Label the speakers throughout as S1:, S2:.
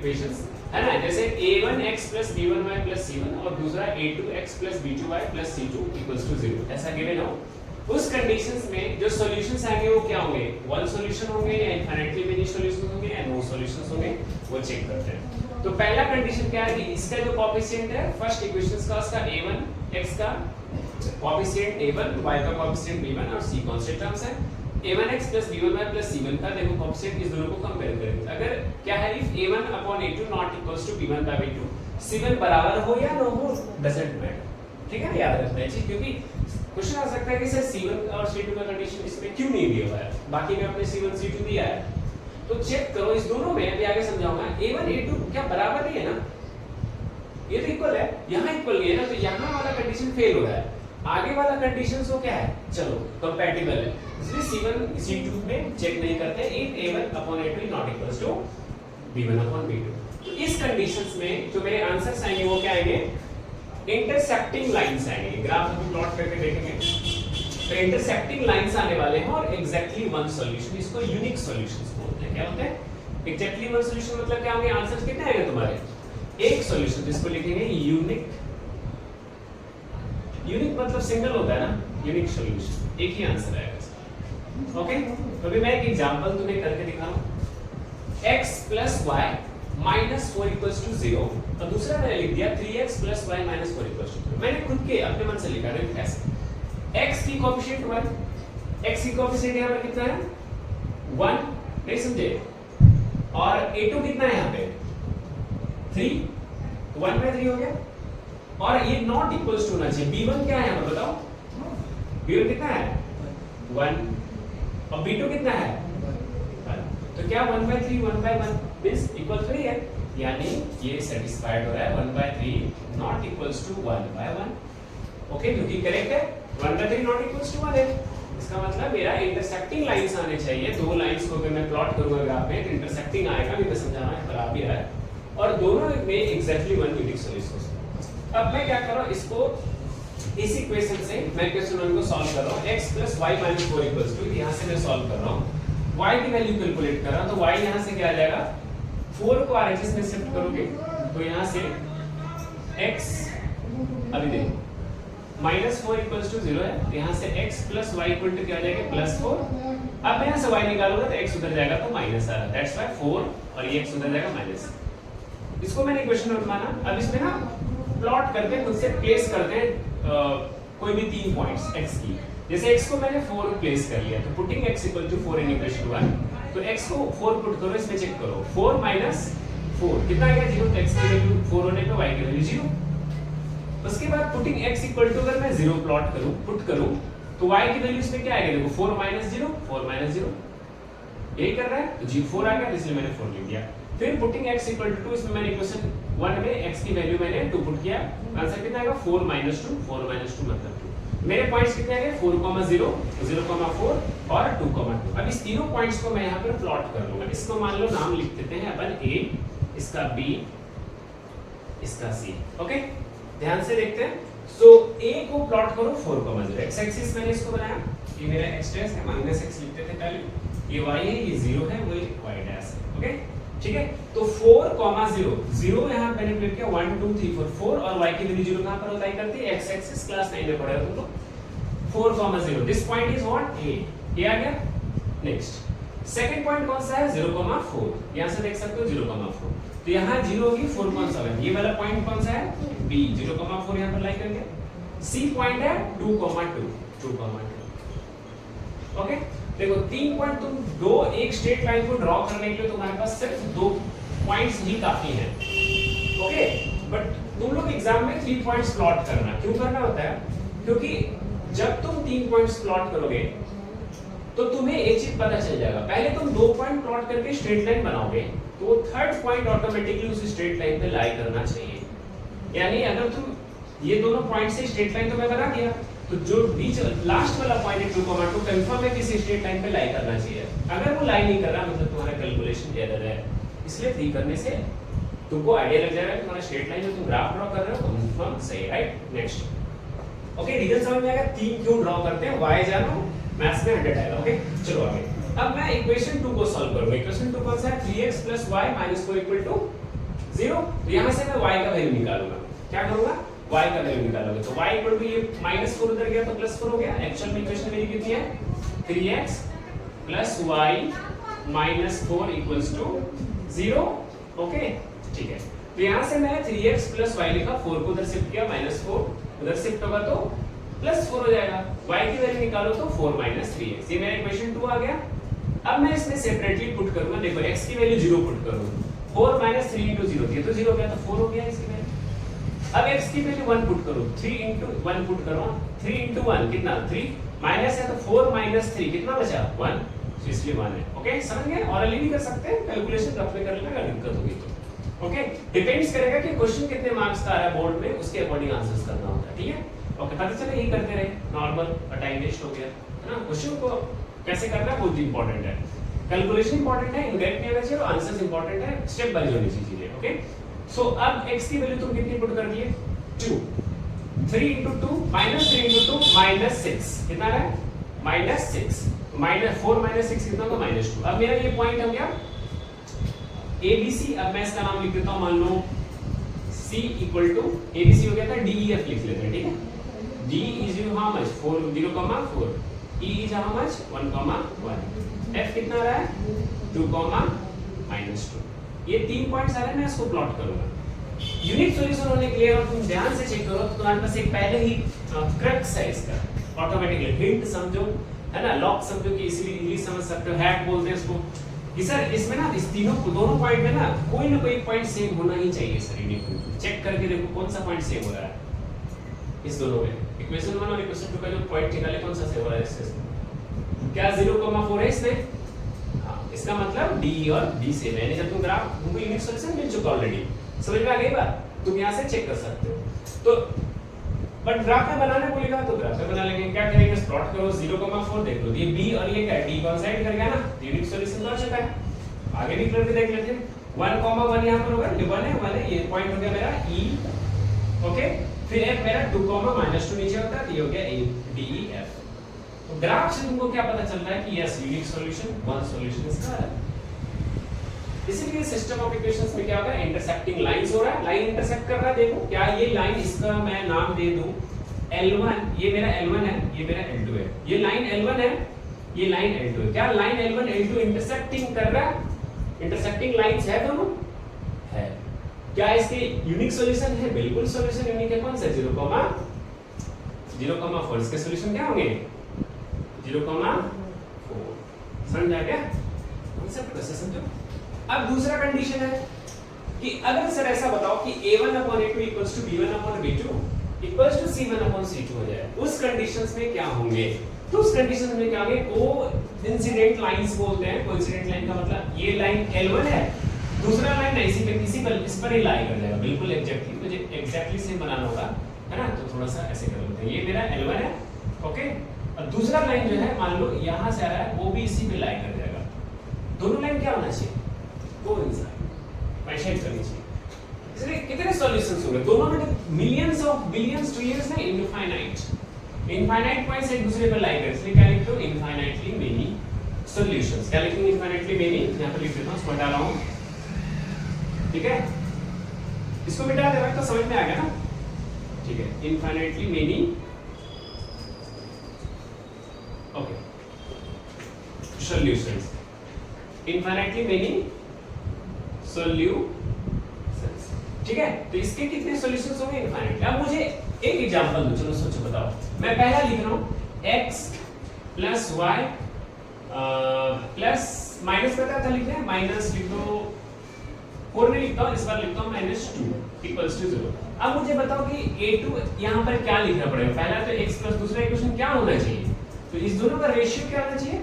S1: Equations है ना, जैसे a1x + b1y + c1 और दूसरा a2x + b2y + c2 = 0 ऐसा गिवन हो, उस कंडीशंस में जो सॉल्यूशंस आएंगे वो क्या होंगे, वन सॉल्यूशन होंगे या इनफिनिटली मेनी सॉल्यूशंस होंगे या नो सॉल्यूशंस होंगे, वो चेक करते हैं। तो पहला कंडीशन क्या है कि इसका जो कोएफिशिएंट है फर्स्ट इक्वेशंस का, उसका a1 x का कोएफिशिएंट a1, y का कोएफिशिएंट b1 और c कांस्टेंट टर्म्स है। a1x + b1y + c1 का देखो कोएफिशिएंट, इस दोनों को कंपेयर करेंगे। अगर क्या है, if a1/a2 not equals to b1/b2, c1 बराबर हो या ना हो डजंट मैटर, ठीक है, याद रखना है चीज, क्योंकि क्वेश्चन आ सकता है कि सर c1 और c2 का कंडीशन इसमें क्यों नहीं दिया हुआ है, बाकी में आपने c1 c2 दिया है, तो चेक करो इस दोनों में, अभी आगे समझाऊंगा। a1 a2 क्या बराबर नहीं है ना, ये तो इक्वल है, यहाँ इक्वल नहीं है ना, तो यहाँ वाला कंडीशन फेल हो रहा है, आगे वाला कंडीशन वो क्या है, चलो कंपैटिबल है, इसलिए c1 c2 में चेक नहीं करते, if a1/a2 not equals to b1/b2। तो इस कंडीशंस में जो मेरे आंसर्स आएंगे वो क्या आएंगे, इंटरसेक्टिंग लाइंस आएंगे, ग्राफ में प्लॉट करके देखेंगे, तो इंटरसेक्टिंग लाइंस आने वाले हैं और एग्जैक्टली वन सॉल्यूशन, इसको यूनिक सॉल्यूशंस बोलते हैं। क्या होते हैं एग्जैक्टली वन सॉल्यूशन, मतलब क्या होंगे, आंसर्स कितने आएंगे तुम्हारे, एक सॉल्यूशन, जिसको लिखेंगे यूनिक, यूनिक मतलब सिंगल होता है ना, यूनिक सॉल्यूशन, एक ही आंसर आएगा इसका। ओके, तो अभी मैं एक एग्जांपल तुम्हें करके दिखा रहा हूं, x + y - 4 = 0 और दूसरा मैंने लिख दिया 3x + y - 4 = 0। मैंने खुद के अपने मन से लिखा है कैसे, x की कोएफिशिएंट 1, x की कोएफिशिएंट यहां पर कितना है 1, नहीं समझे, और a2 कितना है यहां पे 3, 1/3 हो गया, और ये नॉट इक्वल्स टू होना चाहिए, b1 क्या है यहां पर बताओ, b1 कितना है 1 और b2 कितना है 1, तो क्या 1/3 1/1 मींस इक्वल 3 है, यानी ये सेटिस्फाइड हो रहा है 1/3 नॉट इक्वल्स टू 1/1। ओके, क्योंकि करेक्ट है 1/3 नॉट इक्वल्स टू 1 है, इसका मतलब मेरा इंटरसेक्टिंग लाइंस आने चाहिए, दो लाइंस को अगर मैं प्लॉट करूंगा ग्राफ में तो इंटरसेक्टिंग आएगा, भी मैं समझाना है पर आ भी रहा है, और दोनों में एग्जैक्टली वन यूनिक सॉल्यूशन। अब मैं क्या कर रहा हूं, इसको इस इक्वेशन से मैं क्वेश्चन 1 को सॉल्व कर रहा हूं, x + y - 4 = 2, यहां से मैं सॉल्व कर रहा हूं, y की वैल्यू कैलकुलेट कर रहा हूं, तो y यहां से क्या आ जाएगा 4 को RHS में शिफ्ट करोगे तो यहां से x, अभी देखो -4 = 0 है, तो यहां से x + y = क्या आ जाएगा +4, अब मैं यहां से y निकालूंगा तो x उधर जाएगा तो माइनस आ रहा है, दैट्स व्हाई 4 और ये x उधर जाएगा माइनस, इसको मैंने इक्वेशन 1 माना। अब इसमें ना प्लॉट करके खुद से प्लेस करते हैं कोई भी 3 पॉइंट्स x की, जैसे x को मैंने 4 प्लेस कर लिया, तो पुटिंग x = 4 इन इक्वेशन 1, तो x को 4 पुट करो, इसमें चेक करो 4 - 4 कितना आएगा 0, तो x की वैल्यू 4 होने पे y की वैल्यू 0। उसके बाद पुटिंग x = अगर मैं 0 प्लॉट करूं, पुट करूं, तो y की वैल्यू इसमें क्या आएगा, देखो 4 - 0 4 - 0 यही कर रहा है, तो जी 4 आ गया, इसलिए मैंने 4 लिख दिया। फिर पुटिंग x = 2, इसमें मैंने इक्वेशन 1 में x की वैल्यू मैंने 2 पुट किया, आंसर कितना आएगा 4 - 2 4 - 2 मतलब 2। मेरे पॉइंट्स कितने आए 4, 0 0,4 और 2,2। अब इस तीनों पॉइंट्स को मैं यहां पर प्लॉट कर लूंगा, इसको मान लो नाम लिख देते हैं अपन a, इसका b, इसका c। ओके, ध्यान से देखते हैं, सो a को प्लॉट करो 4, 0, x एक्सिस मैंने इसको बनाया, ये मेरा x डैश है, -x लिखते थे पहले, ये y है, ये 0 है, वो y डैश है। ओके, ठीक है, तो 4, 0 0 यहां मैंने प्लेट किया 1 2 3 4 4 और y की वैल्यू 0 कहां पर होता है करती है, x एक्सिस क्लास 9 में पढ़ा है तुमको, 4, 0 this point is what a, ये आ गया। नेक्स्ट सेकंड पॉइंट कौन सा है 0,4, यहां से देख सकते हो 0,4, तो यहां 0 होगी 4 कौन सा है, ये वाला पॉइंट कौन सा है b, 0,4 यहां पर लाइक करके, c पॉइंट है 2,2 2,2। ओके, देखो 3 पॉइंट तुम दो एक स्ट्रेट लाइन को ड्रॉ करने के लिए तुम्हारे पास सिर्फ 2 पॉइंट्स ही काफी हैं। ओके, बट तुम लोग एग्जाम में 3 पॉइंट्स प्लॉट करना क्यों करना होता है, क्योंकि जब तुम 3 पॉइंट्स प्लॉट करोगे तो तुम्हें एक चीज पता चल जाएगा, पहले तुम 2 पॉइंट प्लॉट करके स्ट्रेट लाइन बनाओगे तो थर्ड पॉइंट ऑटोमेटिकली उस स्ट्रेट लाइन पे लाई करना चाहिए, यानी अगर तुम ये दोनों पॉइंट से स्ट्रेट लाइन तो मैं बना दिया, तो जो बीच लास्ट वाला पॉइंट है 2,2 कंफर्म है किसी स्ट्रेट लाइन पे लाई करना चाहिए, अगर वो लाई नहीं कर रहा मतलब तुम्हारा कैलकुलेशन एरर है, इसलिए 3 करने से तुमको आइडिया लग जाएगा कि तुम्हारा स्ट्रेट लाइन जो तुम ग्राफ ड्रॉ कर रहे हो कंफर्म सही, राइट। नेक्स्ट, ओके, रीजन समझ में आएगा 3 क्यों ड्रॉ करते हैं, y जानो मैथ्स में 100 आएगा। ओके, चलो आगे, अब मैं इक्वेशन 2 को सॉल्व करूंगा, इक्वेशन 2 कौन सा है 3x + y - 4 = 0, तो यहाँ से मैं y का वैल्यू निकालूंगा। क्या करूंगा? y का वैल्यू निकालोगे तो y इक्वल टू ये -4 उधर गया तो +4 हो गया। एक्चुअल में इक्वेशन मेरी कितनी है? 3x + y - 4 = 0। ओके, ठीक है। तो यहाँ से मैं 3x + y लिखा, 4 को उधर शिफ्ट किया, -4 उधर शिफ्ट होगा तो +4 हो जाएगा। y की वैल्यू निकालो तो 4 - 3x, ये मेरा इक्वेशन 2 आ गया। अब मैं इसमें सेपरेटली पुट करूंगा। देखो x की वैल्यू 0 पुट करूं, 4 - 3 * 0 दिया तो 0 गया तो 4 हो गया इसकी वैल्यू। अब x की वैल्यू 1 पुट करो, 3 * 1 पुट करो, 3 * 1 कितना? 3 माइनस है तो 4 - 3 कितना बचा? 1, तो इसलिए 1 है। ओके, समझ गए? ऑरली भी कर सकते हैं, कैलकुलेशन रफ में कर लेना अगर दिक्कत होगी तो। ओके, डिपेंड्स करेगा कि क्वेश्चन कितने मार्क्स का आ रहा है बोर्ड में, उसके अकॉर्डिंग आंसर्स करना होता है। ठीक है, ओके, पता चला यही करते रहे, नॉर्मल टाइम वेस्ट हो गया है ना। क्वेश्चन को कैसे करना है बहुत इंपॉर्टेंट है, कैलकुलेशन इंपॉर्टेंट है, इनडायरेक्ट नहीं आना चाहिए, और आंसर्स इंपॉर्टेंट है, स्टेप बाय होनी चाहिए चीजें। ओके, सो अब x की वैल्यू तुम कितनी पुट कर दिए? 2, 3 * 2 -3 * 2 -6 कितना है? -6 -4 - 6 कितना होगा? -2। अब मेरा ये पॉइंट हो गया ABC। अब मैं इसका नाम लिख देता हूं, मान लो C = ABC हो गया था, DEF लिख लेते हैं। ठीक है, D is how much? 4 0,4, E is how much? 1,1, F कितना रहा है? 2, -2। ये 3 पॉइंट्स आ रहे हैं, मैं इसको प्लॉट करूंगा। यूनिक सॉल्यूशन होने के लिए, और तुम ध्यान से चेक करो तो तुम्हारे पास एक पहले ही क्रक्स है इसका, ऑटोमेटिकली हिंट समझो, है ना, लॉक समझो कि इजीली समझ सकते हो, हैक बोलते हैं इसको, कि सर इसमें ना इस दोनों पॉइंट में ना कोई पॉइंट सेम होना ही चाहिए सर। यूनिक चेक करके देखो कौन सा पॉइंट सेम हो रहा है इस दोनों में। इक्वेशन 1 और इक्वेशन 2 का जो पॉइंट निकाले कौन सा सेम हो रहा है इससे? क्या 0,4 है इसमें? हाँ, इसका मतलब D और D सेम है। जब तुम ग्राफ, तुमको यूनिक सॉल्यूशन मिल चुका ऑलरेडी, समझ में आ गई बात, तुम यहाँ से चेक कर सकते हो। तो बट ग्राफ में बनाने बोलेगा तो ग्राफ में बना लेंगे। क्या करेंगे? प्लॉट करो, 0,4 देख लो, ये B और ये क्या है? D कॉन्साइड कर गया ना, यूनिक सॉल्यूशन तो आ चुका है। आगे भी करके देख लेते हैं। 1,1 यहाँ पर होगा, ये 1 है, ये पॉइंट हो गया मेरा E। ओके, फिर F मेरा 2, -2 नीचे होता है, तो ये हो गया DEF। तो ग्राफ से तुमको क्या पता चल रहा है कि yes unique solution, one solution इसका है। इसीलिए सिस्टम ऑफ इक्वेशंस में क्या होगा? इंटरसेक्टिंग लाइंस हो रहा है, लाइन इंटरसेक्ट कर रहा है। देखो क्या ये लाइन, इसका मैं नाम दे दूं L1, ये मेरा L1 है, ये मेरा L2 है। ये लाइन L1 है, ये लाइन L2 है। क्या लाइन L1 L2 इंटरसेक्टिंग कर रहा है? इंटरसेक्टिंग लाइंस है दोनों, है। क्या इसके यूनिक सॉल्यूशन है? बिल्कुल सॉल्यूशन यूनिक है। कौन सा? 0,4। इसके सॉल्यूशन क्या होंगे? 0,4। समझ आ गया कांसेप्ट? कैसे समझो। अब दूसरा कंडीशन है कि अगर सर ऐसा बताओ कि A1/A2 = B1/B2 = C1/C2 हो जाए, उस कंडीशंस में क्या होंगे? तो उस कंडीशन में क्या होंगे? कोइंसिडेंट लाइंस बोलते हैं। कोइंसिडेंट लाइन का मतलब ये लाइन L1 है, दूसरा लाइन ना इस पर ही लाई कर जाएगा, बिल्कुल एग्जैक्टली। मुझे एग्जैक्टली सेम बनाना होगा, है ना, तो थोड़ा सा ऐसे कर लेते हैं। ये मेरा L1 है, ओके, और दूसरा लाइन जो है मान लो यहां से आ रहा है, वो भी इसी पे लाई कर जाएगा। दोनों लाइन क्या होना चाहिए? कोइंसाइड करनी चाहिए। इसलिए कितने सॉल्यूशंस होंगे दोनों में? मिलियंस ऑफ बिलियंस ट्रिलियंस नहीं, इनफाइनाइट पॉइंट्स एक दूसरे पर लाई कर, इसलिए क्या लिखते हो? Infinitely many solutions. क्या लिखेंगे? Infinitely many. यहां पर लिख देता हूं, इसको हटा रहा हूं, ठीक है, इसको मिटा दे रहा तो समझ में आ गया ना, ठीक है। Infinitely many, okay, solutions, infinitely many solutions, ठीक है। तो इसके कितने सॉल्यूशंस होंगे? इनफाइनाइट। अब मुझे एक एग्जांपल दो, चलो सोचो बताओ। मैं पहला लिख रहा हूं x + y प्लस माइनस पता था लिखना है, माइनस लिख दो, 4 में लिखता हूं, इस बार लिखता हूं -2 = 0। अब मुझे बताओ कि A2 यहां पर क्या लिखना पड़ेगा? पहला तो x प्लस दूसरा इक्वेशन क्या होना चाहिए? तो इस दोनों का रेशियो क्या होना चाहिए?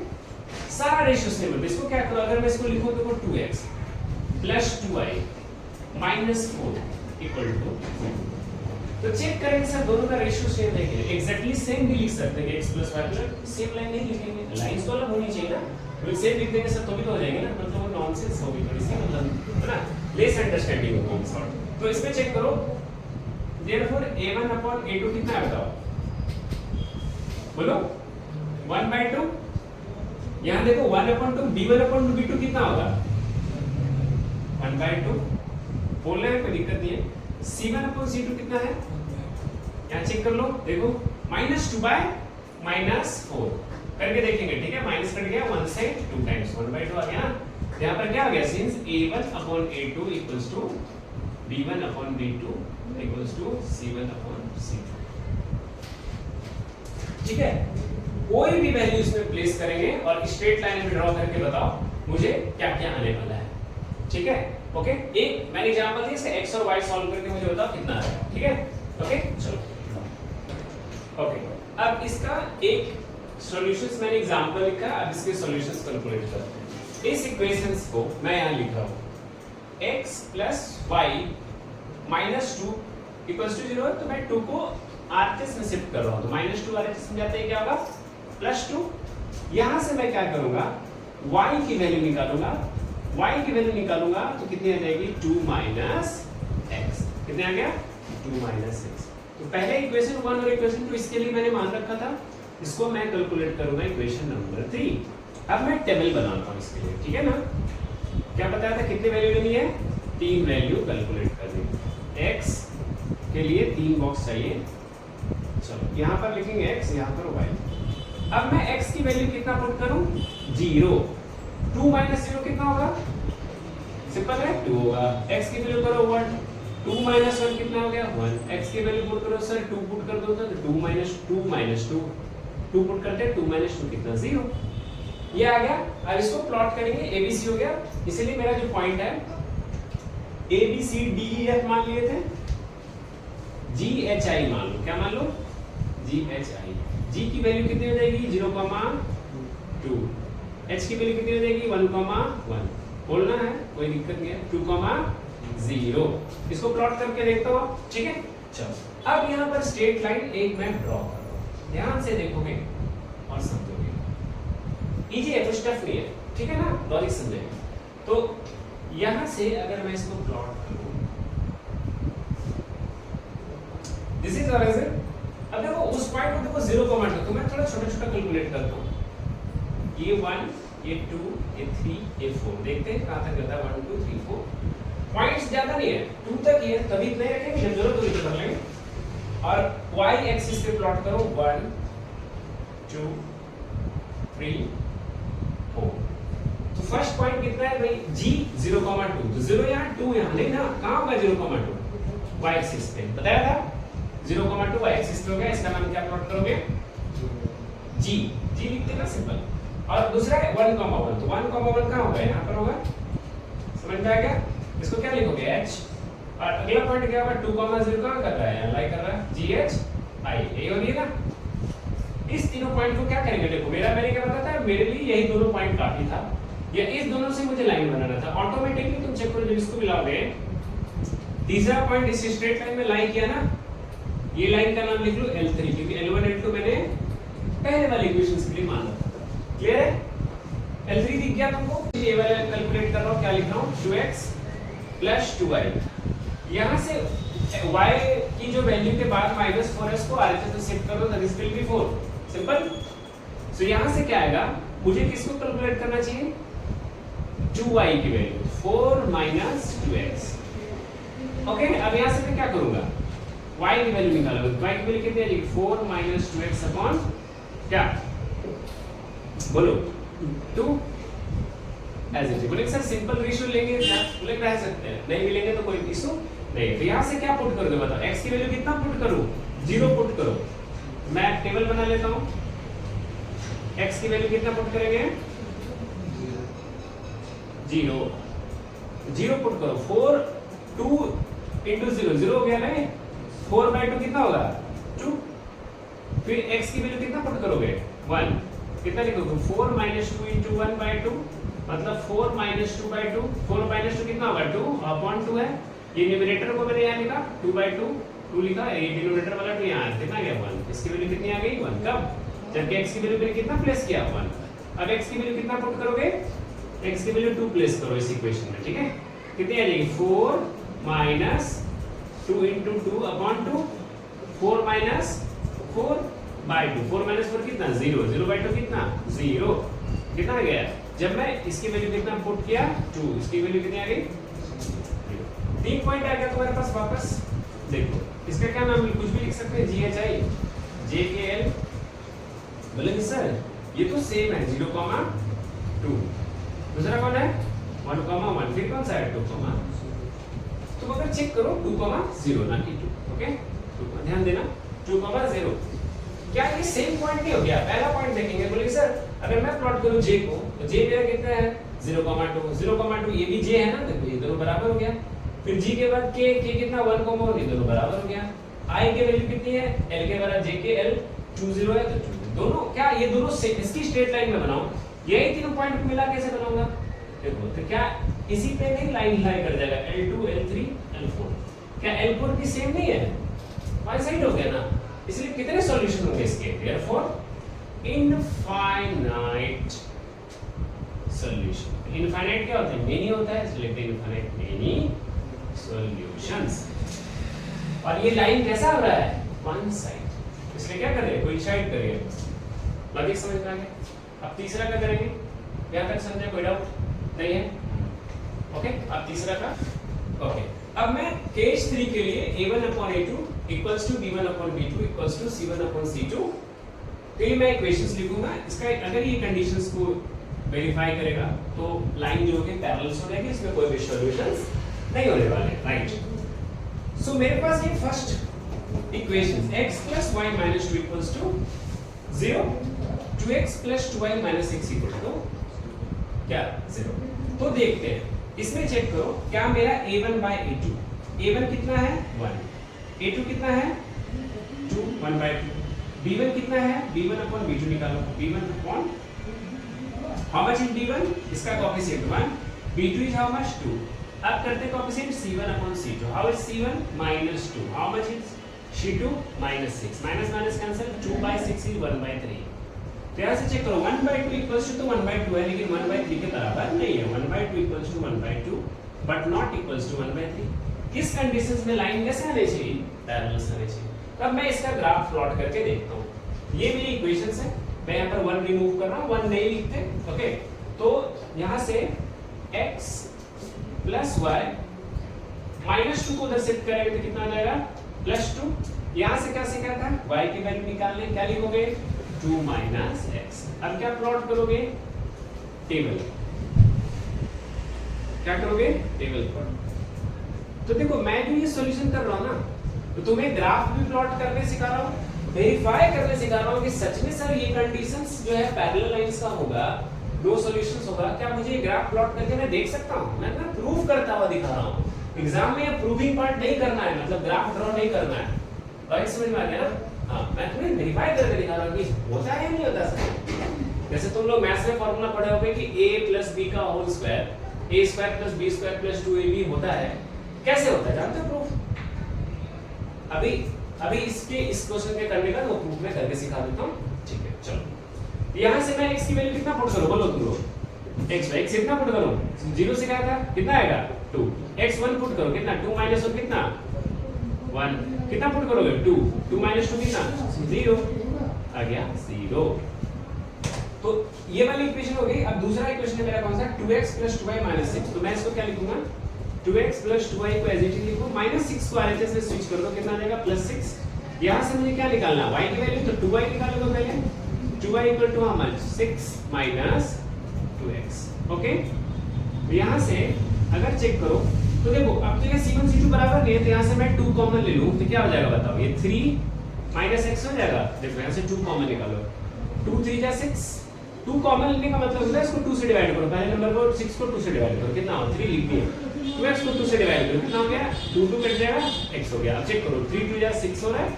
S1: सारा रेशियो सेम है। इसको क्या करो, अगर मैं इसको लिखूं तो 2x + 2y - 4 = 0। तो चेक करेंगे सर दोनों का रेशियो सेम है क्या? एग्जैक्टली सेम भी लिख सकते हैं, x + y सेम लाइन नहीं लिखेंगे, लाइंस तो अलग होनी चाहिए ना, तो सेम लिख देंगे सर तो भी तो हो जाएंगे ना, मतलब वो नॉनसेंस होगी थोड़ी सी, मतलब है ना, लेस अंडरस्टैंडिंग होगी सॉर्ट। तो इसमें चेक करो, देयरफॉर A1/A2 कितना है बताओ, बोलो 1/2। यहां देखो 1/2 B1/B2 कितना होगा? 1/2। बोलने में कोई दिक्कत नहीं है। C1 अपॉन C2 कितना है, यहाँ चेक कर लो, देखो -2/-4 करके देखेंगे, ठीक है। माइनस कट गया 1 से 2 टाइम्स 1/2 आ गया ना। यहाँ पर क्या आ गया, since A1 upon A2 equals to B1 upon B2 equals to C1 upon C2, ठीक है। कोई भी वैल्यू इसमें प्लेस करेंगे और स्ट्रेट लाइन में ड्रॉ करके बताओ मुझे क्या क्या आने वाला है, ठीक है। ओके, एक मैंने एग्जांपल दिया, इसका x और y सॉल्व करके मुझे बताओ कितना आएगा, ठीक है। ओके चलो, ओके अब इसका एक सॉल्यूशंस मैंने एग्जांपल लिखा, अब इसके सॉल्यूशंस कैलकुलेट करते हैं। इस इक्वेशंस को मैं यहां लिख रहा हूं x + y - 2 = 0 है, तो मैं 2 को RHS में शिफ्ट कर रहा हूं, तो -2 RHS में जाते ही क्या होगा +2। यहां से मैं क्या करूंगा, y की वैल्यू निकालूंगा, y की वैल्यू निकालूंगा तो कितनी आ जाएगी 2 - x, कितने आ गया 2 - x। तो पहले इक्वेशन 1 और इक्वेशन 2 इसके लिए मैंने मान रखा था, इसको मैं कैलकुलेट करूंगा इक्वेशन नंबर 3। अब मैं टेबल बनाता हूं इसके लिए, ठीक है ना। क्या बताया था, कितनी वैल्यू लेनी है, 3 वैल्यू कैलकुलेट करनी है। x के लिए 3 बॉक्स चाहिए, चलो यहां पर लिखेंगे x, यहां पर y। अब मैं x की वैल्यू कितना पुट करूं 0, 2 - 0 कितना होगा, सिंपल है 2 होगा। x की वैल्यू करो 1, 2 - 1 कितना हो गया 1। x की वैल्यू पुट करो सर, 2 पुट कर दो तो 2 - 2 पुट करते हैं, 2 - 2 कितना 0, ये आ गया। अब इसको प्लॉट करेंगे, ABC हो गया, इसलिए मेरा जो पॉइंट है ABCDEF मान लिए थे, GHI मान लो, क्या मान लो GHI। G की वैल्यू कितनी हो जाएगी 0,2, H की वैल्यू कितनी हो जाएगी 1,1, बोलना है कोई दिक्कत नहीं है, 2,0। इसको प्लॉट करके देखता हूं, ठीक है। चलो अब यहाँ पर स्ट्रेट लाइन एक मैं ड्रॉ कर रहा हूं, ध्यान से देखोगे और समझोगे, इजी है, कुछ टफ नहीं है, ठीक है ना, लॉजिक समझेगा। तो यहां से अगर मैं इसको प्लॉट करूं, दिस इज होराइजन। अब देखो उस पॉइंट को देखो 0,2, तो मैं थोड़ा छोटा-छोटा कैलकुलेट करता हूं, ये 1, ये 2, ये 3, ये 4, देखते हैं कहां तक जाता है 1 2 3 4। पॉइंट्स ज्यादा नहीं है, 2 तक ही है, तभी इतने रखेंगे, जब जरूरत होगी तो कर लेंगे। और y एक्सिस पे प्लॉट करो 1 2 3 4। तो फर्स्ट पॉइंट कितना है भाई G 0,2, तो 0 यहाँ 2 यहाँ नहीं ना, कहां होगा 0,2 y एक्सिस पे, बताया था 0,2 y एक्सिस पे हो गया। इसका नाम क्या प्लॉट करोगे G लिखते ना सिंपल। और दूसरा है 1,1, तो 1,1 कहां होगा, यहां पर होगा, समझ में आ गया। इसको क्या लिखोगे H। और अगला पॉइंट क्या होगा 2,0 कहां कर रहा है, यहाँ लाई कर रहा है GHI, यही हो रही है ना। इस तीनों पॉइंट को क्या करेंगे, देखो मैंने क्या बताया था, मेरे लिए यही दोनों पॉइंट काफी था, या इस दोनों से मुझे लाइन बनाना था। ऑटोमेटिकली तुम चेक करो, जब इसको मिलाओगे, तीसरा पॉइंट इस स्ट्रेट लाइन में लाई किया ना, ये लाइन का नाम लिख लो L3, क्योंकि L1 L2 मैंने पहले वाले इक्वेशंस के लिए मान रखा था, क्लियर है। L3 दिख गया तुमको, ये वाला कैलकुलेट कर रहा हूं, क्या लिख रहा हूं 2x + 2y। यहां से y की जो वैल्यू के बाद -4s को RHS में शिफ्ट करो, that is will be 4, simple. So यहां से क्या आएगा, मुझे किसको कैलकुलेट करना चाहिए 2y की वैल्यू, 4 - 2x। ओके, अब यहां से मैं क्या करूंगा, y की वैल्यू निकालूंगा, y की वैल्यू कितनी आएगी 4 - 2x अपॉन क्या, बोलो 2। एज इट बोले सर सिंपल रेशियो लेंगे क्या, बोले रह सकते हैं, नहीं मिलेंगे तो कोई इशू नहीं। तो यहां से क्या पुट करोगे बताओ, x की वैल्यू कितना पुट करूं 0 पुट करो। मैं टेबल बना लेता हूं, x की वैल्यू कितना पुट करेंगे 0 पुट करो। 4 2 * 0 0 हो गया ना, 4/2 कितना होगा 2। फिर x की वैल्यू कितना पुट करोगे 1, कितना लिखोगे 4 - 2 * 1/2, मतलब 4 - 2/2, 4 - 2 कितना होगा 2 अपॉन 2 है। ये न्यूमरेटर को मैंने यहाँ लिखा 2/2, 2 लिखा, ये डिनोमिनेटर वाला 2 यहाँ कितना गया 1। इसकी वैल्यू कितनी आ गई 1, कब, जबकि x की वैल्यू मैंने कितना प्लेस किया 1। अब x की वैल्यू कितना पुट करोगे, x की वैल्यू 2 प्लेस करो इस इक्वेशन में, ठीक है। कितनी आ जाएगी 4 - 2 * 2 अपॉन 2, 4 - 4/2, 4 - 4 कितना 0, 0/2 कितना 0, कितना आ गया। जब मैं इसकी वैल्यू कितना पुट किया 2, इसकी वैल्यू कितनी आ गई 0। 3 पॉइंट आ गया तुम्हारे पास वापस। देखो इसका क्या नाम, कुछ भी लिख सकते हैं, GHI JKL। बोलेंगे सर ये तो सेम है 0,2। दूसरा कौन है 1,1, फिर कौन सा है 2, तुम अगर चेक करो 2,0 ना कि 2। ओके ध्यान देना 2,0, क्या ये सेम पॉइंट नहीं हो गया? पहला पॉइंट देखेंगे, बोलेंगे सर अगर मैं प्लॉट करूं J को, तो J मेरा कितना है 0,2, ये भी J है ना, देखो ये दोनों बराबर हो गया। फिर G के बाद K कितना 1,1, ये दोनों बराबर हो गया। I के वैल्यू कितनी है, L के बराबर JKL 20 है, तो 2 दोनों क्या ये दोनों इसकी स्ट्रेट लाइन में बनाऊं, यही तीनों पॉइंट मिला कैसे बनाऊंगा? देखो तो क्या इसी पे नहीं लाइन लाई कर जाएगा L2 L3 L4, क्या L4 भी सेम नहीं है, बाई साइड हो गया ना, इसलिए कितने सॉल्यूशन होंगे इसके? Therefore infinite solution. इनफाइनाइट क्या होता है, मेनी होता है, इसलिए इनफाइनाइट मेनी सॉल्यूशंस। और ये लाइन कैसा हो रहा है, वन साइड, इसलिए क्या कर रहे हैं, कोइंसाइड कर रहे हैं। लॉजिक समझ में आ गया? अब तीसरा क्या करेंगे, यहां तक समझे, कोई डाउट नहीं है? ओके अब तीसरा का ओके अब मैं केस 3 के लिए a1/a2 equals to b1/b2 equals to c1/c2 के लिए मैं इक्वेशंस लिखूंगा। इसका अगर ये कंडीशंस को वेरीफाई करेगा तो लाइन जो है पैरेलल्स हो जाएगी, इसमें कोई भी सॉल्यूशंस नहीं होने वाले, राइट। सो मेरे पास ये first equation x + y - 2 equals to 0, 2x + 2y - 6 equal to क्या 0। तो देखते हैं इसमें, चेक करो क्या मेरा a1/a2, a1 कितना है 1, a2 कितना है 2, 1/2, b1 कितना है b1/b2 निकालो, b1 how much is b1, इसका coefficient 1, b2 is how much 2। अब करते हैं coefficient c1/c2, how is c1 -2, how much is c2 -6, minus minus cancel, 2/6 is 1/3। तो यहाँ से चेक करो 1/2 इक्वल्स टू 1/2 है, लेकिन 1/3 के बराबर नहीं है। 1/2 equals to 1/2 but not equals to 1/3। किस कंडीशंस में लाइन कैसे आनी चाहिए, पैरेलल्स आनी चाहिए। तब मैं इसका ग्राफ प्लॉट करके देखता हूँ। ये मेरी इक्वेशंस है, मैं यहाँ पर 1 रिमूव कर रहा हूँ, 1 नहीं लिखते। ओके तो यहाँ से x + y -2 को उधर शिफ्ट करेंगे तो कितना आ जाएगा +2। यहाँ से क्या सीखा था, y की वैल्यू निकालने, क्या लिखोगे 2 - x। अब क्या प्लॉट करोगे, टेबल, क्या करोगे टेबल प्लॉट। तो देखो मैं जो ये सॉल्यूशन कर रहा हूं ना, तो तुम्हें ग्राफ भी प्लॉट करने सिखा रहा हूं, वेरीफाई करने सिखा रहा हूं कि सच में सर ये कंडीशंस जो है पैरेलल लाइंस का होगा, दो सॉल्यूशंस होगा, क्या मुझे ये ग्राफ प्लॉट करके मैं देख सकता हूं? मैं ना प्रूव करता हुआ दिखा रहा हूं। एग्जाम में ये प्रूविंग पार्ट नहीं करना है, मतलब ग्राफ ड्रॉ नहीं करना है। राइट, समझ में आ गया ना? हाँ, मैं तुम्हें वेरीफाई करके दिखा रहा हूँ कि होता है या नहीं होता सर। जैसे तुम लोग मैथ्स में फॉर्मूला पढ़े होगे कि a + b का whole square a² + b² + 2ab होता है, कैसे होता है जानते हो प्रूफ? अभी इस क्वेश्चन के करने का वो प्रूफ में करके सिखा देता हूँ, ठीक है। चलो यहाँ से मैं x की वैल्यू कितना पुट करूँ, बोलो तुम लोग। x कितना पुट करूँ, 0 से क्या था, कितना आएगा 2, x 1 पुट करो, कितना 2 - 1 कितना 1, कितना पुट करोगे 2, 2 - 2 कितना 0 आ गया 0। तो ये वाली इक्वेशन हो गई। अब दूसरा इक्वेशन है मेरा कौन सा, 2x + 2y - 6। तो मैं इसको क्या लिखूंगा, 2x + 2y को एज इट इज लिखो, -6 को RHS से स्विच कर दो, कितना आ जाएगा +6। यहां से मुझे क्या निकालना है, y की वैल्यू, तो 2y निकालोगे पहले, 2y = how much 6 - 2x। Okay यहां से अगर चेक करो तो देखो अब तो ये c1 c2 बराबर नहीं है, तो यहाँ से मैं 2 कॉमन ले लूं तो क्या हो जाएगा बताओ, ये 3 - x हो जाएगा। देखो यहाँ से 2 कॉमन निकालो, 2 3 जा 6, 2 कॉमन लेने का मतलब होता है इसको 2 से डिवाइड करो, पहले नंबर को 6 को 2 से डिवाइड करो, कितना हो 3 लिख दिया, 2x को 2 से डिवाइड करो, कितना हो गया 2 2 कट जाएगा x हो गया। अब चेक करो 3 2 जा 6 हो रहा है,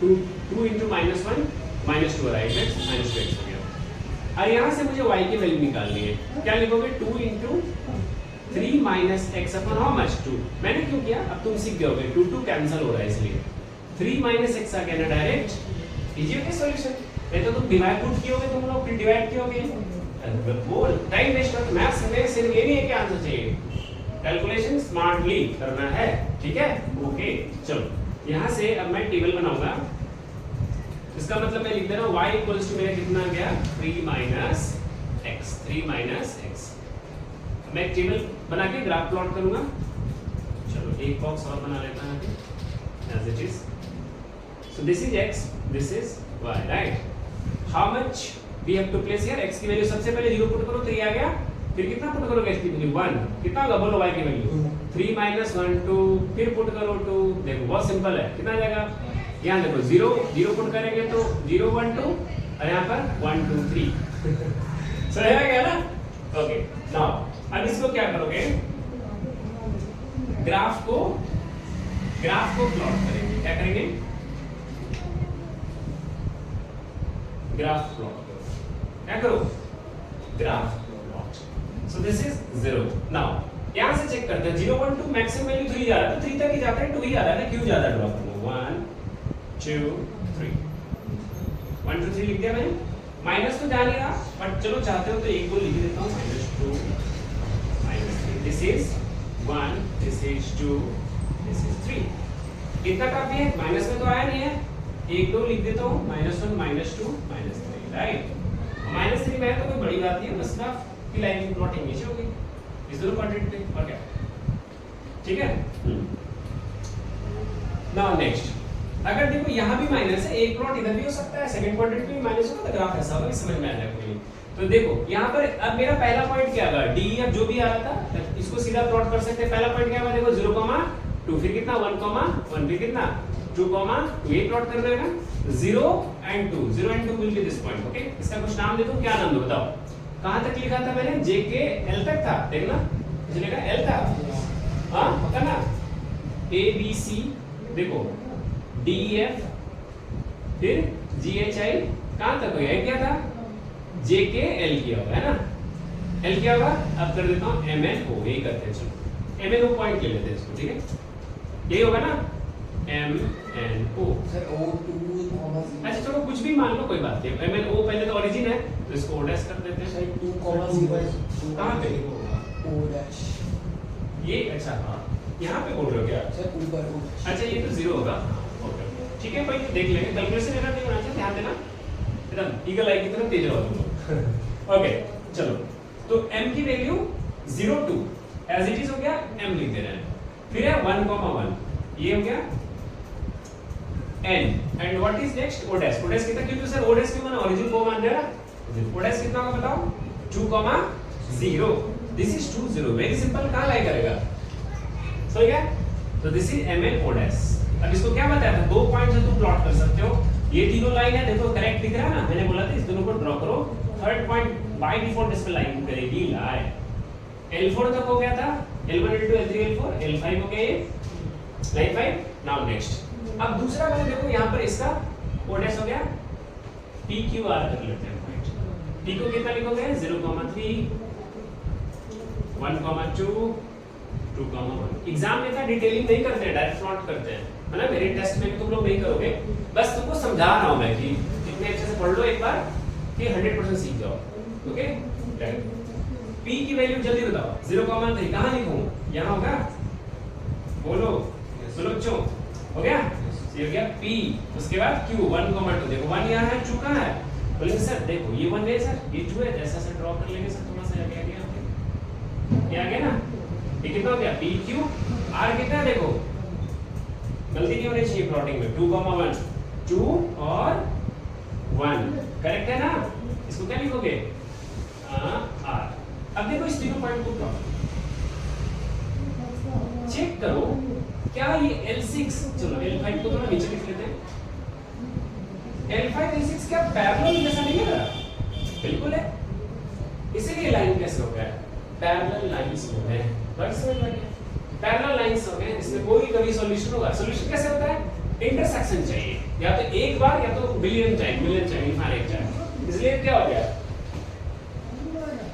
S1: 2 2 * -1 -2 हो रहा है, -2x हो गया। और यहाँ से मुझे y की वैल्यू निकालनी है, क्या लिखोगे 2 * 3 - x अपन हाउ मच 2। मैंने क्यों किया, अब तुम सीख गए 2 2 कैंसिल हो रहा है, इसलिए 3 - x आ गया ना डायरेक्ट। इजी है सॉल्यूशन, नहीं तो तुम डिवाइड पुट कियोगे, तुम लोग फिर डिवाइड कियोगे, वो टाइम वेस्ट होता है। मैथ्स में सिर्फ ये नहीं है कि आंसर चाहिए, कैलकुलेशन स्मार्टली करना है, ठीक है। ओके चलो यहाँ से अब मैं टेबल बनाऊंगा, इसका मतलब मैं लिख दे रहा हूँ y = मेरा कितना गया 3 - x। मैं एक टेबल बना के ग्राफ प्लॉट करूंगा। चलो एक बॉक्स और बना लेता हूं as it is. So this is x, this is y, right. How much we have to place here? x की वैल्यू सबसे पहले 0 पुट करो तो ये आ गया. फिर कितना पुट करोगे x की वैल्यू? 1. कितना होगा बोलो y की वैल्यू? 3 - 1 2. फिर पुट करो 2. देखो बहुत सिंपल है. कितना आ जाएगा? यहाँ देखो 0 0 पुट करेंगे तो 0 1 2 और यहाँ पर 1 2 3. समझ आ गया ना? ओके. नाउ अब इसको क्या करोगे? ग्राफ को प्लॉट करेंगे. क्या करेंगे? ग्राफ प्लॉट करो. क्या करो? Graph plot. So this is 0. Now यहां से चेक करते हैं 0 1 2 मैक्सिमम वैल्यू 3 जा रहा है तो 3 तक ही जाता है. 2 ही आ रहा है ना, क्यों ज्यादा ड्रॉ करूं? 1 2 3 1 2 3 लिख दिया मैंने. माइनस तो जा नहीं रहा बट चलो चाहते हो तो एक दो लिख देता हूं. -2 -3. This is 1, this is 2, this is 3. कितना काफी है? माइनस में तो आया नहीं है. एक दो लिख देता हूं. -1 -2 -3, राइट. -3 में तो कोई बड़ी बात नहीं है. बस ग्राफ की लाइन की प्लॉटिंग नीचे होगी इस दोनों क्वाड्रेंट पे. और क्या? ठीक है. नाउ नेक्स्ट, अगर देखो यहाँ भी माइनस है, एक प्लॉट इधर भी हो सकता है, सेकंड क्वाड्रेंट में भी माइनस होगा तो ग्राफ ऐसा होगा. समझ में आ जाएगा कोई? तो देखो यहाँ पर अब मेरा पहला पॉइंट क्या होगा? डी एफ जो भी आ रहा था इसको सीधा प्लॉट कर सकते हैं. पहला पॉइंट क्या होगा? देखो 0 2 फिर कितना 1 1 फिर कितना 2 2. ये प्लॉट करना है ना. 0 and 2 will be this point. Okay. इसका कुछ नाम दे दो. क्या नाम दो बताओ? कहां तक लिखा था मैंने? जे के एल तक था. देखना इसलिए लिखा एल था. हां पता ना. ए बी सी देखो डी एफ फिर जी एच आई कहां तक हो गया? क्या था? जे के एल किया होगा है ना. एल क्या होगा? अब कर देता हूं एम एन ओ. यही करते हैं. चलो एम एन ओ पॉइंट ले लेते हैं इसको. ठीक है. यही होगा ना M N O.
S2: Sir O 2 comma 0.
S1: अच्छा चलो कुछ भी मान लो कोई बात नहीं. एम एन ओ पहले तो ओरिजिन है तो इसको ओ डैश कर देते हैं.
S2: सर 2 कॉमा 0
S1: कहां पे?
S2: O dash.
S1: ये अच्छा हां यहां पे बोल रहे हो क्या?
S2: सर ऊपर O.
S1: अच्छा ये तो 0 होगा. ओके ठीक है भाई देख लेंगे. कैलकुलेशन एरर नहीं होना चाहिए. ध्यान देना एकदम ईगल आई की तरह तेज रहो तुम लोग. ओके चलो तो m की वैल्यू 0 2 एज इट इज हो गया. m लिख दे रहे हैं. फिर है 1 1 ये हो गया n and what is next? o dash. o dash कितना? क्योंकि सर o डैश क्यों माना? ओरिजिन को मान रहे हैं ना. o डैश कितना होगा बताओ? 2 0. This is 2 0. Very simple. कहां लाई करेगा? सो क्या? तो this is mn o dash. अब इसको क्या बताया था? 2 पॉइंट से तुम प्लॉट कर सकते हो. ये तीनों लाइन है देखो करेक्ट दिख रहा है ना. मैंने बोला था इस दोनों को ड्रॉ करो. थर्ड पॉइंट बाय डिफॉल्ट इस पे लाइन करेगी लाइन. L4 तक हो गया था. L1 L2 L3 L4 L5 हो गया ये लाइन 5. नाउ नेक्स्ट अब दूसरा वाला देखो यहाँ पर इसका o डैश हो गया. PQR कर लेते हैं पॉइंट. P को कितना लिखोगे? 0 3 1 2 2 1. एग्जाम में इतना डिटेलिंग नहीं करते हैं. डायरेक्ट प्लॉट करते हैं है ना. मेरे टेस्ट में भी तुम लोग नहीं करोगे. बस तुमको समझा रहा हूं मैं कि इतने अच्छे से पढ़ लो एक बार कि 100% सीख जाओ. ओके. P की वैल्यू जल्दी बताओ. 0 3 कहां लिखूं? यहां होगा. बोलो बोलो बच्चों. हो गया? ये हो गया P. उसके बाद Q 1 2 देखो 1 यहां है 2 कहां है? बोलेंगे सर देखो ये 1 है सर ये 2 है. ऐसा से ड्रॉ कर लेंगे सर. थोड़ा सा आगे आ गया ना. ये कितना हो गया? PQ. R कितना है देखो गलती नहीं होनी चाहिए प्लॉटिंग में. 2 1 2 और 1 करेक्ट है ना. इसको क्या लिखोगे? R. अब देखो इस तीनों पॉइंट को प्लॉट चेक करो. क्या ये L6 चलो L5 को थोड़ा नीचे लिख लेते हैं. L5 L6 क्या पैरेलल जैसा नहीं है? बिल्कुल है. इसीलिए लाइन कैसे हो गया? पैरेलल लाइंस हो गए. बस समझ में गया. पैरेलल लाइंस हो गए. इसमें कोई कभी सॉल्यूशन होगा? सॉल्यूशन कैसे होता है? इंटरसेक्शन चाहिए या तो एक बार या तो बिलियन चाहिए इनफाइनाइट चाहिए. इसलिए क्या हो गया?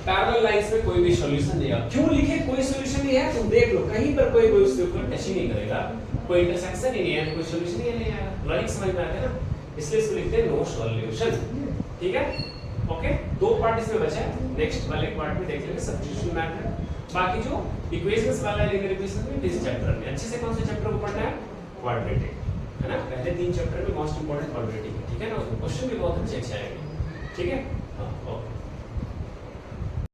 S1: पैरेलल लाइंस में कोई भी सॉल्यूशन नहीं है. क्यों लिखे कोई सॉल्यूशन नहीं है? तुम देख लो कहीं पर कोई उसके ऊपर टच ही नहीं करेगा. कोई इंटरसेक्शन ही नहीं है. कोई सॉल्यूशन ही नहीं आएगा. लॉजिक समझ में आता है ना. इसलिए इसको लिखते हैं नो सॉल्यूशन. ठीक है. ओके. 2 पार्ट इसमें बचा है. नेक्स्ट वाले पार्ट में देख लेंगे सब्स्टिट्यूशन मेथड. बाकी जो इक्वेशंस वाला है लीनियर इक्वेशन में इस चैप्टर में अच्छे से कौन से चैप्टर को पढ़ना है? क्वाड्रेटिक है ना. पहले 3 चैप्टर में मोस्ट इंपोर्टेंट क्वाड्रेटिक है. ठीक है ना. क्वेश्चन भी बहुत अच्छे आएंगे. ठीक है.